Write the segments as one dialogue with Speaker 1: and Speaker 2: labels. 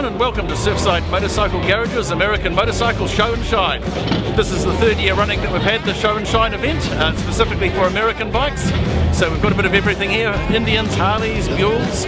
Speaker 1: and welcome to Surfside Motorcycle Garage's American Motorcycle Show and Shine. This is the third year running that we've had the Show and Shine event, specifically for American bikes. So we've got a bit of everything here, Indians, Harleys, Mules.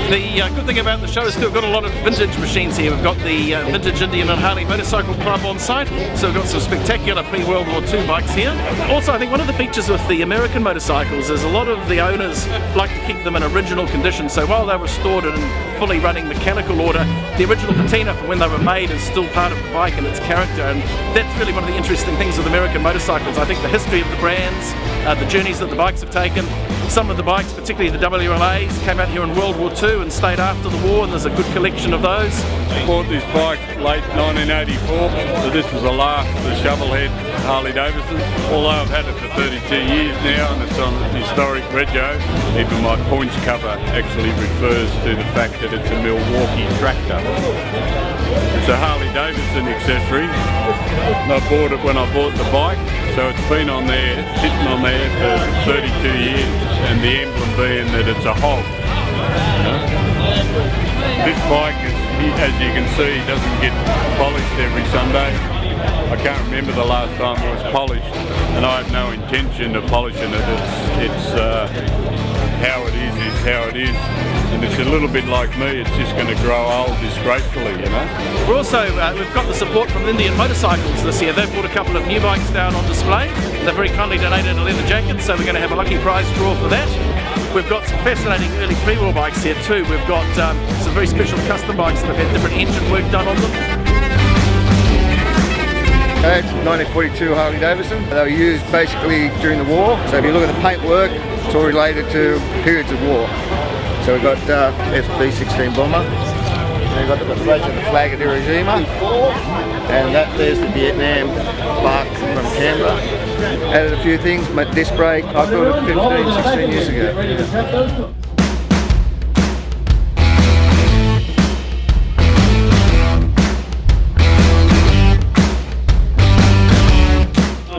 Speaker 1: The good thing about the show is we've got a lot of vintage machines here. We've got the Vintage Indian and Harley Motorcycle Club on site, so we've got some spectacular pre-World War II bikes here. Also, I think one of the features with the American motorcycles is a lot of the owners like to keep them in original condition, so while they're restored and fully running mechanical order, the original patina from when they were made is still part of the bike and its character, and that's really one of the interesting things with American motorcycles. I think the history of the brands, the journeys that the bikes have taken. Some of the bikes, particularly the WLAs, came out here in World War II and stayed after the war, and there's a good collection of those.
Speaker 2: I bought this bike late 1984, so this was the last of the Shovelhead Harley Davidson. Although I've had it for 32 years now and it's on historic rego, even my points cover actually refers to the fact that it's a Milwaukee tractor. It's a Harley Davidson accessory. I bought it when I bought the bike, so it's been on there, sitting on there for 32 years, and the emblem being that it's a hog. This bike, as you can see, doesn't get polished every Sunday. I can't remember the last time it was polished, and I have no intention of polishing it. It's how it is how it is, and it's a little bit like me. It's just going to grow old disgracefully, you know.
Speaker 1: We're also we've got the support from Indian Motorcycles this year. They've brought a couple of new bikes down on display. They've very kindly donated a leather jacket, so we're going to have a lucky prize draw for that. We've got some fascinating early pre-war bikes here too. We've got some very special custom bikes that have had different engine work done on them.
Speaker 3: It's 1942 Harley Davidson. They were used basically during the war. So if you look at the paintwork, it's all related to periods of war. So we've got FB-16 bomber. We've got the badge of the flag of Iwo Jima. And there's the Vietnam bark from Canberra. Added a few things, disc brake. I built it 15, 16 years ago.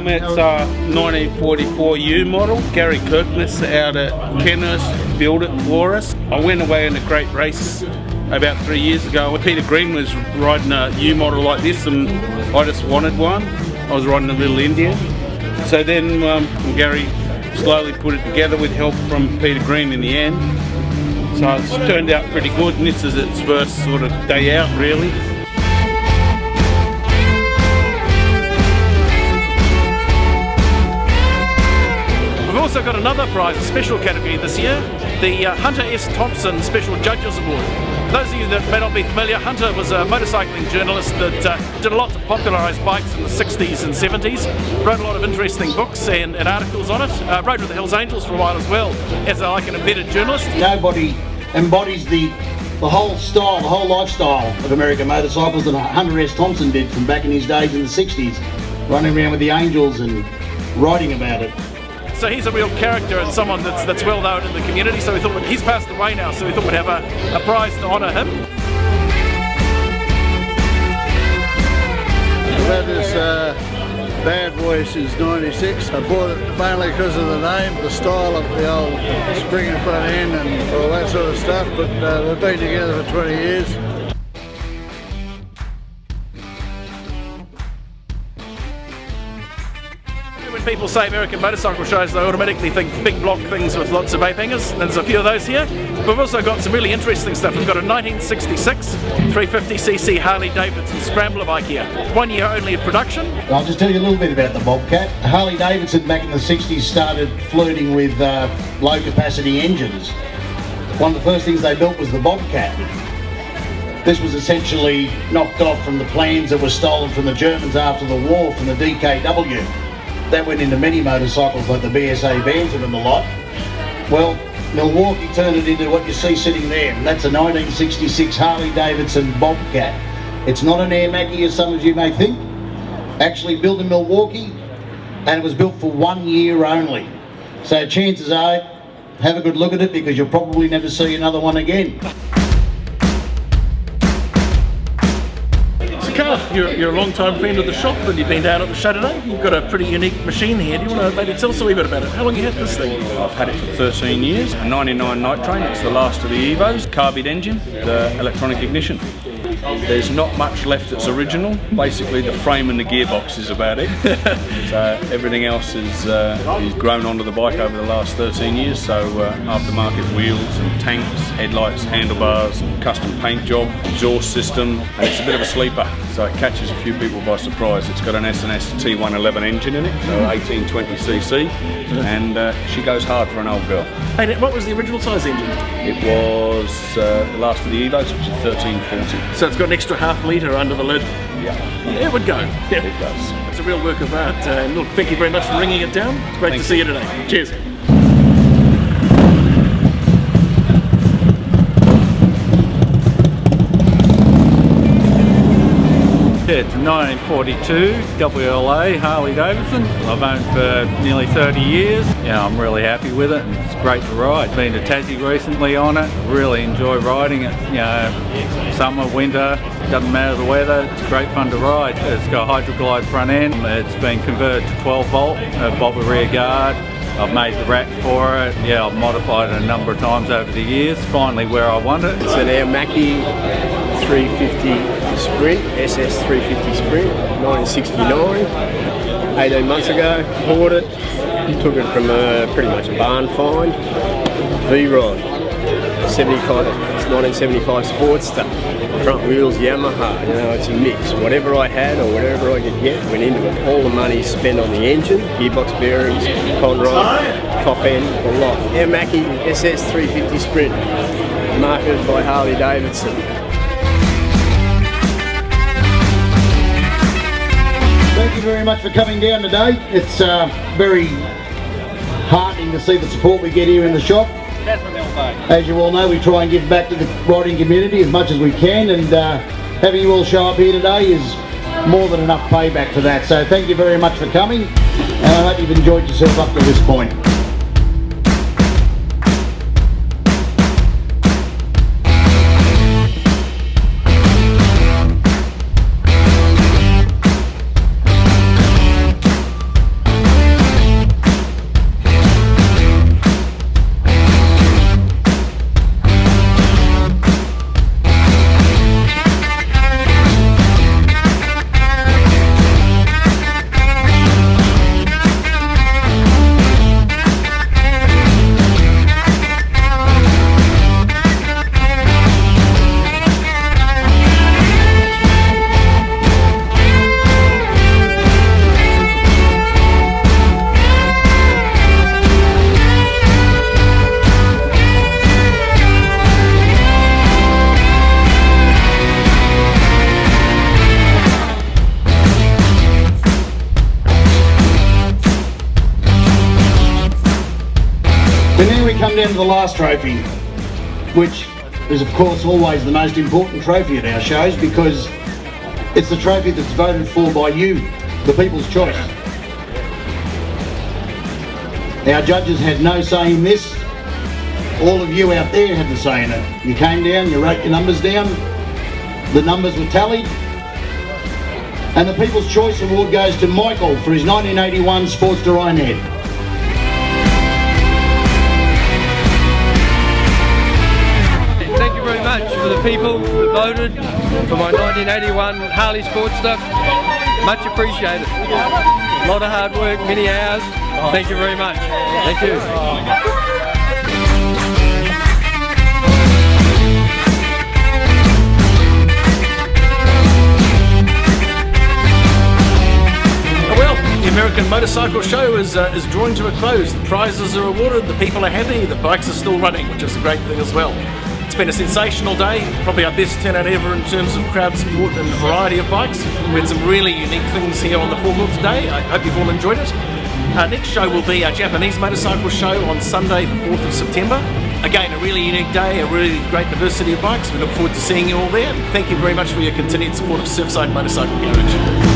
Speaker 4: It's a 1944 U model. Gary Kirkness out at Kenner's built it for us. I went away in a great race about 3 years ago. Peter Green was riding a U model like this and I just wanted one. I was riding a little Indian. So then Gary slowly put it together with help from Peter Green in the end. So it's turned out pretty good, and this is its first sort of day out really.
Speaker 1: We've also got another prize, a special category this year, the Hunter S. Thompson Special Judges Award. For those of you that may not be familiar, Hunter was a motorcycling journalist that did a lot to popularise bikes in the 60s and 70s, wrote a lot of interesting books and articles on it, wrote with the Hells Angels for a while as well, as like an embedded journalist.
Speaker 5: Nobody embodies the whole style, the whole lifestyle of American motorcycles that Hunter S. Thompson did from back in his days in the 60s, running around with the Angels and writing about it.
Speaker 1: So he's a real character and someone that's well known in the community, so we thought he's passed away now, so we thought we'd have a prize to honour him.
Speaker 6: I've had this bad boy since '96. I bought it mainly because of the name, the style of the old spring and front end and all that sort of stuff, but we've been together for 20 years.
Speaker 1: When people say American motorcycle shows, they automatically think big block things with lots of ape hangers. There's a few of those here. We've also got some really interesting stuff. We've got a 1966 350cc Harley Davidson Scrambler bike here. 1 year only of production.
Speaker 5: I'll just tell you a little bit about the Bobcat. Harley Davidson back in the 60s started flirting with low capacity engines. One of the first things they built was the Bobcat. This was essentially knocked off from the plans that were stolen from the Germans after the war from the DKW. That went into many motorcycles like the BSA Bantam and the lot. Well, Milwaukee turned it into what you see sitting there, and that's a 1966 Harley Davidson Bobcat. It's not an Air Mackie as some of you may think. Actually built in Milwaukee, and it was built for 1 year only. So chances are, have a good look at it because you'll probably never see another one again.
Speaker 1: Carl, you're a long-time friend of the shop and you've been down at the show today. You've got a pretty unique machine here. Do you want to maybe tell us a wee bit about it? How long have you had this thing?
Speaker 7: I've had it for 13 years. A 99 Night Train, it's the last of the Evos. Carbide engine, the electronic ignition.
Speaker 4: There's not much left that's original. Basically the frame and the gearbox is about it. So everything else is grown onto the bike over the last 13 years. So aftermarket wheels and tanks, headlights, handlebars, custom paint job, exhaust system, and it's a bit of a sleeper. So it catches a few people by surprise. It's got an S&S T111 engine in it, so 1820cc, and she goes hard for an old girl.
Speaker 1: Hey, what was the original size engine?
Speaker 4: It was the last of the Evos, which is 1340.
Speaker 1: So it's got an extra half litre under the lid.
Speaker 4: Yeah,
Speaker 1: It would go. Yeah.
Speaker 4: it does.
Speaker 1: It's a real work of art. Look, thank you very much for ringing it down. It's great to see you today. Cheers.
Speaker 7: It's 1942, WLA, Harley Davidson. I've owned for nearly 30 years. I'm really happy with it and it's great to ride. Been to Tassie recently on it. Really enjoy riding it. Summer, winter, doesn't matter the weather, it's great fun to ride. It's got a Hydroglide front end. It's been converted to 12 volt, bobber rear guard. I've made the rack for it. I've modified it a number of times over the years. Finally where I want it.
Speaker 8: It's an Air Mackie 350 Sprint, SS 350 Sprint, 1969. 18 months ago, bought it. Took it from pretty much a barn find. V-Rod, 75. It's 1975 Sportster. Front wheels Yamaha. It's a mix. Whatever I had or whatever I could get went into it. All the money spent on the engine, gearbox bearings, conrod, top end, a lot. Air Mackie SS 350 Sprint, marketed by Harley Davidson.
Speaker 5: Thank you very much for coming down today. It's very heartening to see the support we get here in the shop. As you all know, we try and give back to the riding community as much as we can, and having you all show up here today is more than enough payback for that. So thank you very much for coming, and I hope you've enjoyed yourself up to this point. And then we come down to the last trophy, which is of course always the most important trophy at our shows, because it's the trophy that's voted for by you, the people's choice. Our judges had no say in this. All of you out there had the say in it. You came down, you wrote your numbers down, the numbers were tallied, and the People's Choice Award goes to Michael for his 1981 Sportster Ironhead.
Speaker 9: Thank you very much for the people who voted for my 1981 Harley Sportster. Much appreciated. A lot of hard work, many hours. Thank you very much. Thank you.
Speaker 1: The American Motorcycle Show is drawing to a close. The prizes are awarded, the people are happy, the bikes are still running, which is a great thing as well. It's been a sensational day, probably our best turnout ever in terms of crowd support and variety of bikes. We had some really unique things here on the forecourt today. I hope you've all enjoyed it. Our next show will be our Japanese Motorcycle Show on Sunday the 4th of September. Again, a really unique day, a really great diversity of bikes. We look forward to seeing you all there. Thank you very much for your continued support of Surfside Motorcycle Garage.